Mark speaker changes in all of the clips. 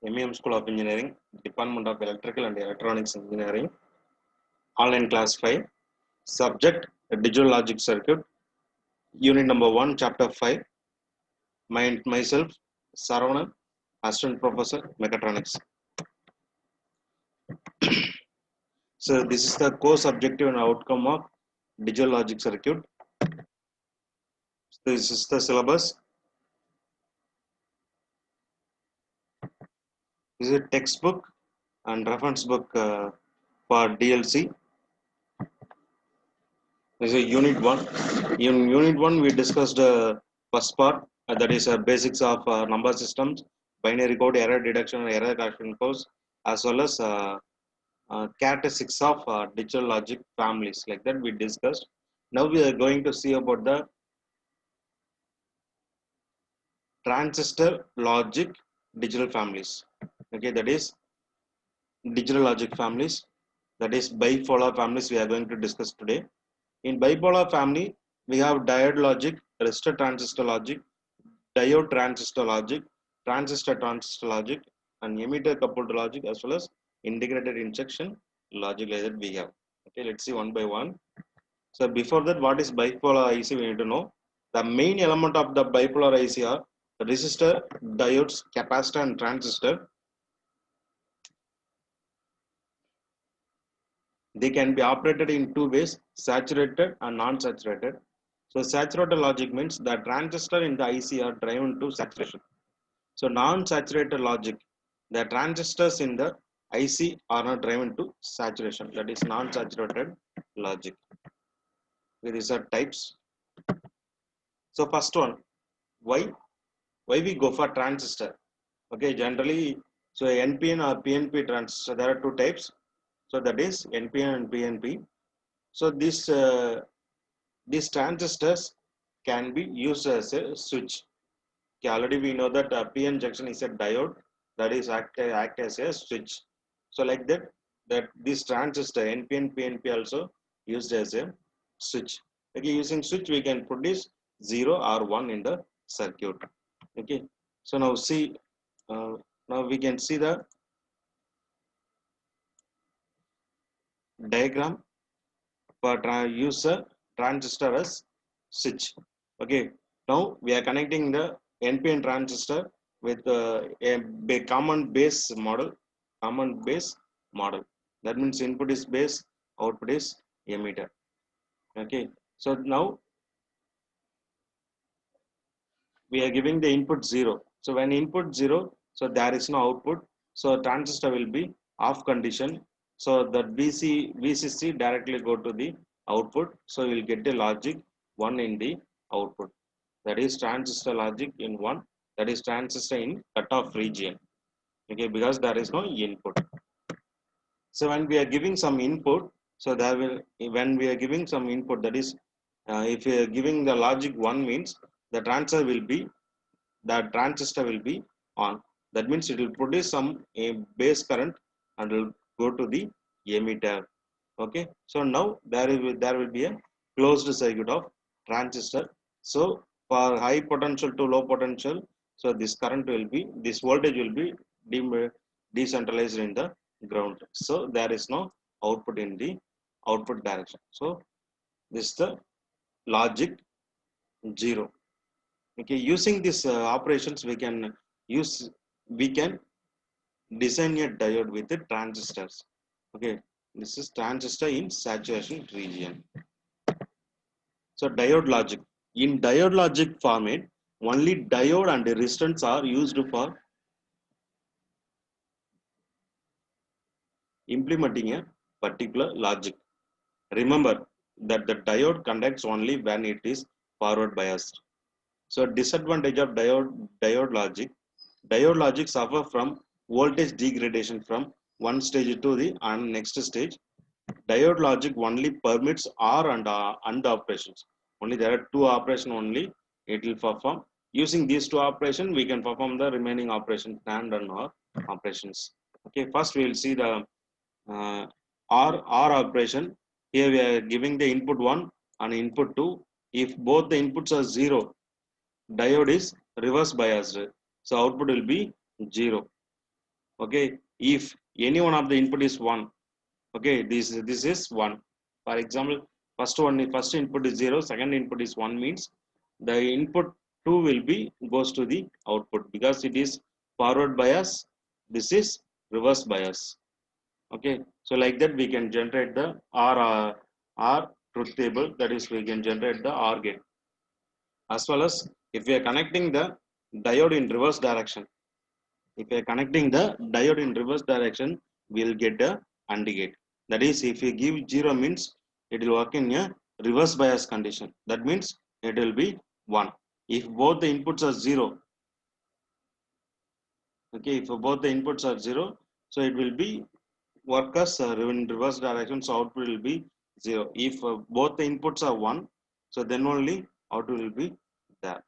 Speaker 1: MEM School of Engineering, Department of Electrical and Electronics Engineering, online class 5, subject Digital Logic Circuit, unit number 1, chapter 5. Myself, Saravanan, Assistant Professor, Mechatronics. So, this is the course objective and outcome of Digital Logic Circuit. This is the syllabus. This is a textbook and reference book for DLC. This is unit 1. In unit 1, we discussed first part, that is basics of number systems, binary code, error detection, and error correction codes, as well as characteristics of digital logic families. Like that, we discussed. Now we are going to see about the transistor logic digital families. Okay, that is digital logic families. That is bipolar families we are going to discuss today. In bipolar family, we have diode logic, resistor transistor logic, diode transistor logic, transistor logic, and emitter coupled logic, as well as integrated injection logic like that we have. Okay, let's see one by one. So before that, what is bipolar IC? We need to know the main element of the bipolar IC are resistor, diodes, capacitor, and transistor. They can be operated in two ways: saturated and non-saturated. So saturated logic means the transistor in the IC are driven to saturation. So non-saturated logic, the transistors in the IC are not driven to saturation. That is non-saturated logic. These are types. So first one, why we go for transistor? Okay, generally, so NPN or PNP transistor, there are two types. So that is NPN and PNP. So these transistors can be used as a switch. Okay, already we know that PN junction is a diode that is act as a switch. So like that this transistor NPN PNP also used as a switch. Okay, using switch we can produce 0 or 1 in the circuit. Okay, so now see, now we can see the diagram for use a transistor as switch. Okay, now we are connecting the NPN transistor with a common base model. That means input is base, output is emitter. Okay, so now we are giving the input 0. So when input 0, so there is no output. So transistor will be off condition. So that VCC directly go to the output. So you will get the logic 1 in the output. That is transistor logic in 1. That is transistor in cutoff region. Okay, because there is no input. So when we are giving some input, so there will, when we are giving some input, that is, if we are giving the logic 1 means the transistor will be on. That means it will produce some base current and will go to the emitter. Okay, so now there will be a closed circuit of transistor. So for high potential to low potential, so this voltage will be decentralized in the ground. So there is no output in the output direction. So this is the logic 0. Okay, using these operations we can design a diode with the transistors. Okay, this is transistor in saturation region. So diode logic. In diode logic format, only diode and resistance are used for implementing a particular logic. Remember that the diode conducts only when it is forward biased. So disadvantage of diode logic. Diode logic suffer from voltage degradation from one stage to the next stage. Diode logic only permits OR and AND operations. Only there are two operations only it will perform. Using these two operations, we can perform the remaining operations, AND and OR operations. Okay, first we will see the OR operation. Here we are giving the input 1 and input 2. If both the inputs are 0, diode is reverse biased. So output will be 0. Okay, if any one of the input is 1, okay, this is 1. For example, first input is 0, second input is 1, means the input 2 will be goes to the output because it is forward bias, this is reverse bias. Okay, so like that we can generate the R truth table, that is we can generate the OR gate, as well as if we are connecting the diode in reverse direction. If we are connecting the diode in reverse direction, we will get a AND gate. That is, if we give 0 means it will work in a reverse bias condition. That means it will be 1. If both the inputs are 0, okay, if both the inputs are 0, so it will be work as in reverse direction, so output will be 0. If both the inputs are 1, so then only output will be there.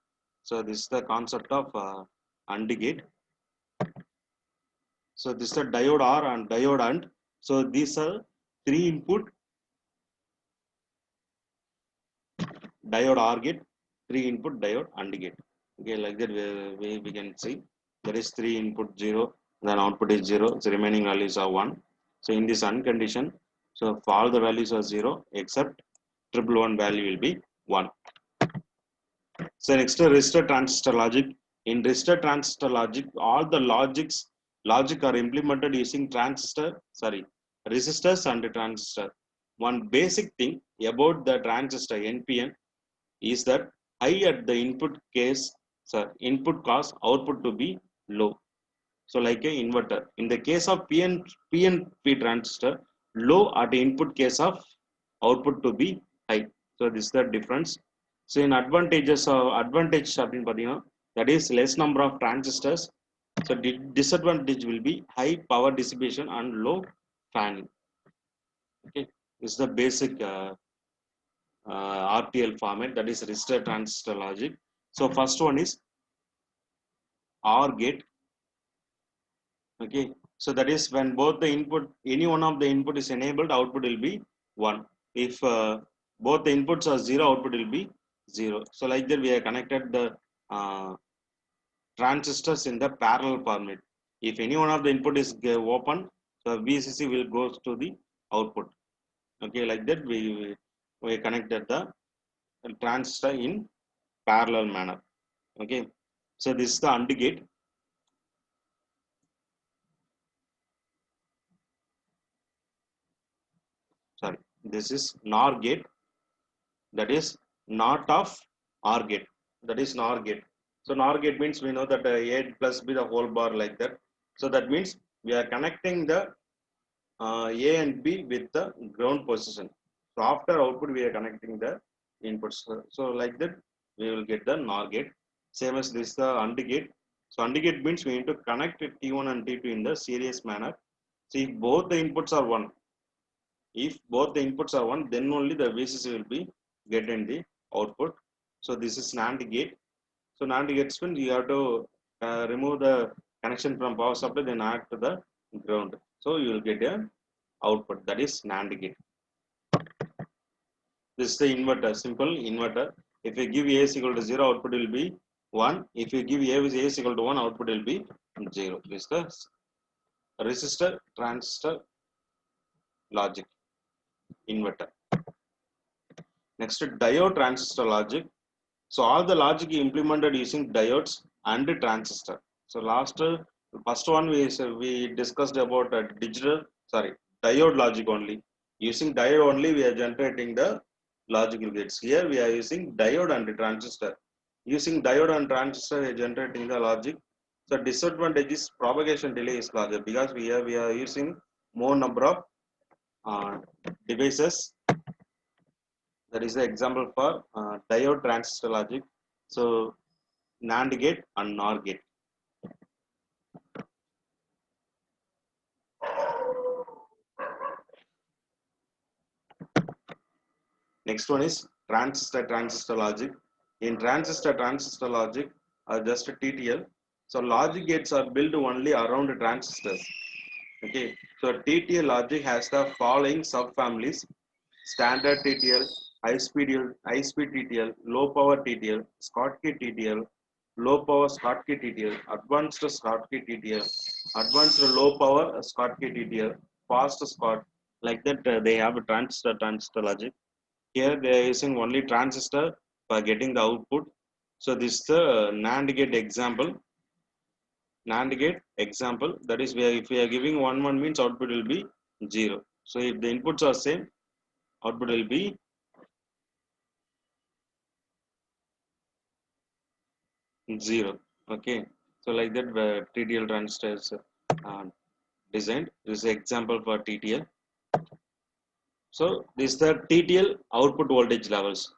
Speaker 1: So this is the concept of AND gate. So this is a diode R and diode AND. So these are 3 input diode OR gate, 3 input diode AND gate. Okay, like that we can see there is 3 input 0, then output is 0, so remaining values are 1. So in this AND condition, so for all the values are 0 except triple 1 value will be 1. So next resistor transistor logic. In resistor transistor logic, all the logic are implemented using resistors and transistor. One basic thing about the transistor NPN is that high at the input cause output to be low. So like a inverter. In the case of PNP transistor, low at the input case of output to be high. So this is the difference. So in advantage அப்படின்னு பார்த்தீங்கன்னா, that is less number of transistors. So disadvantage will be high power dissipation and low fanning. Okay, this is the basic RTL format, that is resistor transistor logic. So first one is OR gate. Okay, so that is when both the input, any one of the input is enabled, output will be 1. If both the inputs are 0, output will be 0. So like that we have connected the transistors in the parallel format. If any one of the input is open, so VCC will go to the output. Okay, like that we connected the transistor in parallel manner. Okay, so this is the AND gate. Sorry, this is NOR gate, that is not of OR gate, that is NOR gate. So NOR gate means we know that A plus B the whole bar, like that. So that means we are connecting the A and B with the ground position. So after output we are connecting the inputs. So like that we will get the NOR gate. Same as this the AND gate. So AND gate means we need to connect T1 and T2 in the series manner. So if both the inputs are 1, if both the inputs are 1, then only the VCC will be get in the output. So this is NAND gate. So NAND gates means you have to remove the connection from power supply, then add to the ground. So you will get a output, that is NAND gate. This is the inverter, simple inverter. If you give A is equal to 0, output will be 1. If you give A is equal to 1, output will be 0. This is the resistor transistor logic inverter. Next, diode transistor logic. So all the logic implemented using diodes and transistor. So first one we discussed about diode logic only. Using diode only we are generating the logical gates. Here we are using diode and transistor. Using diode and transistor we are generating the logic. So disadvantage is propagation delay is larger because we are using more number of devices. That is the example for diode transistor logic. So NAND gate and NOR gate. Next one is transistor logic. In transistor logic just a TTL. So logic gates are built only around the transistors. Okay, so TTL logic has the following subfamilies: standard TTL, high speed TTL, low power TTL, Schottky TTL, low power Schottky TTL, advanced Schottky TTL. Advanced low power Schottky TTL, fast Scott, like that they have a transistor logic. Here they are using only transistor for getting the output. So this is the NAND gate example. That is where if we are giving 1 means output will be 0. So if the inputs are same, output will be 0. Okay. So like that TTL transistors uh, designed. This is example for TTL. So this is the TTL output voltage levels.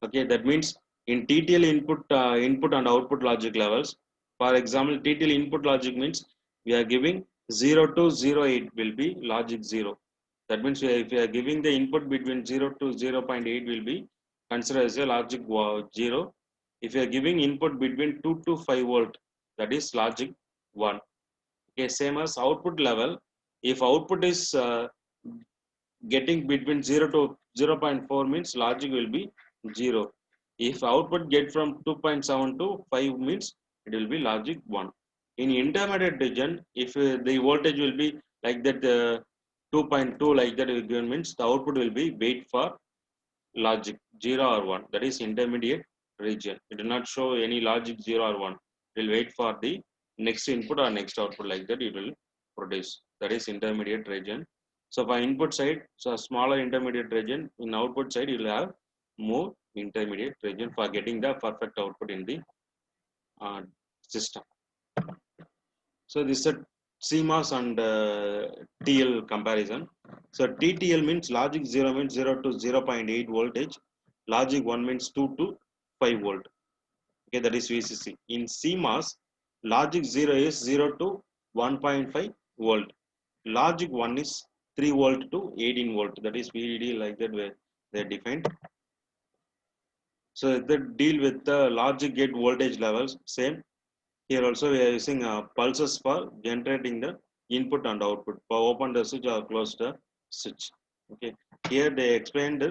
Speaker 1: Okay, that means in TTL input and output logic levels. For example, TTL input logic means we are giving 0 to 08 will be logic 0. That means if we are giving the input between 0 to 0.8 will be considered as a logic 0. If you are giving input between 2 to 5 volt, that is logic 1. Okay, same as output level. If output is getting between 0 to 0.4 means logic will be 0. If output get from 2.7 to 5 means it will be logic 1. In intermediate region, if the voltage will be like that 2.2 like that given means the output will be wait for logic 0 or 1. That is intermediate region. It will not show any logic 0 or 1. It will wait for the next input or next output like that it will produce. That is intermediate region. So for input side, so smaller intermediate region. In output side, you will have more intermediate region for getting the perfect output in the uh, system. So this is a CMOS and TL comparison. So TTL means logic 0 means 0 to 0.8 voltage. Logic 1 means 2 to 5 volt. Okay, that is VCC. In CMOS, logic 0 is 0 to 1.5 volt. Logic 1 is 3 volt to 18 volt. That is VDD like that where they are defined. So they deal with the logic gate voltage levels. Same. Here also we are using pulses for generating the input and output. For open the switch or close the switch. Okay. Here they explained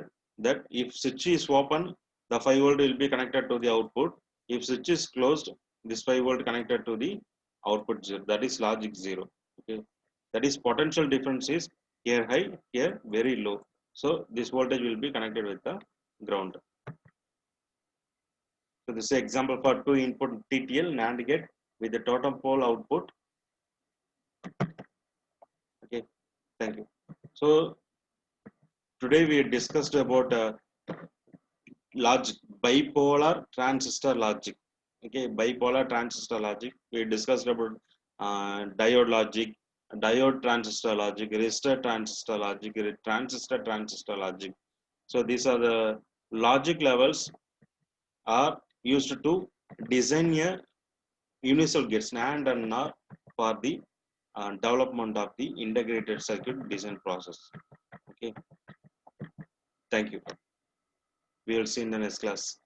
Speaker 1: that if switch is open, the 5 volt will be connected to the output. If switch is closed, this 5 volt connected to the output 0. That is logic 0. Okay. That is potential difference is here high, here very low. So this voltage will be connected with the ground. So this is an example for 2 input TTL NAND gate with the totem pole output. Okay, thank you. So today we discussed about logic, bipolar transistor logic. Okay, bipolar transistor logic. We discussed about diode logic, diode transistor logic, resistor transistor logic, transistor logic. So these are the logic levels are used to design a universal gates NAND and NOR for the development of the integrated circuit design process. Okay, thank you. We will see in the next class.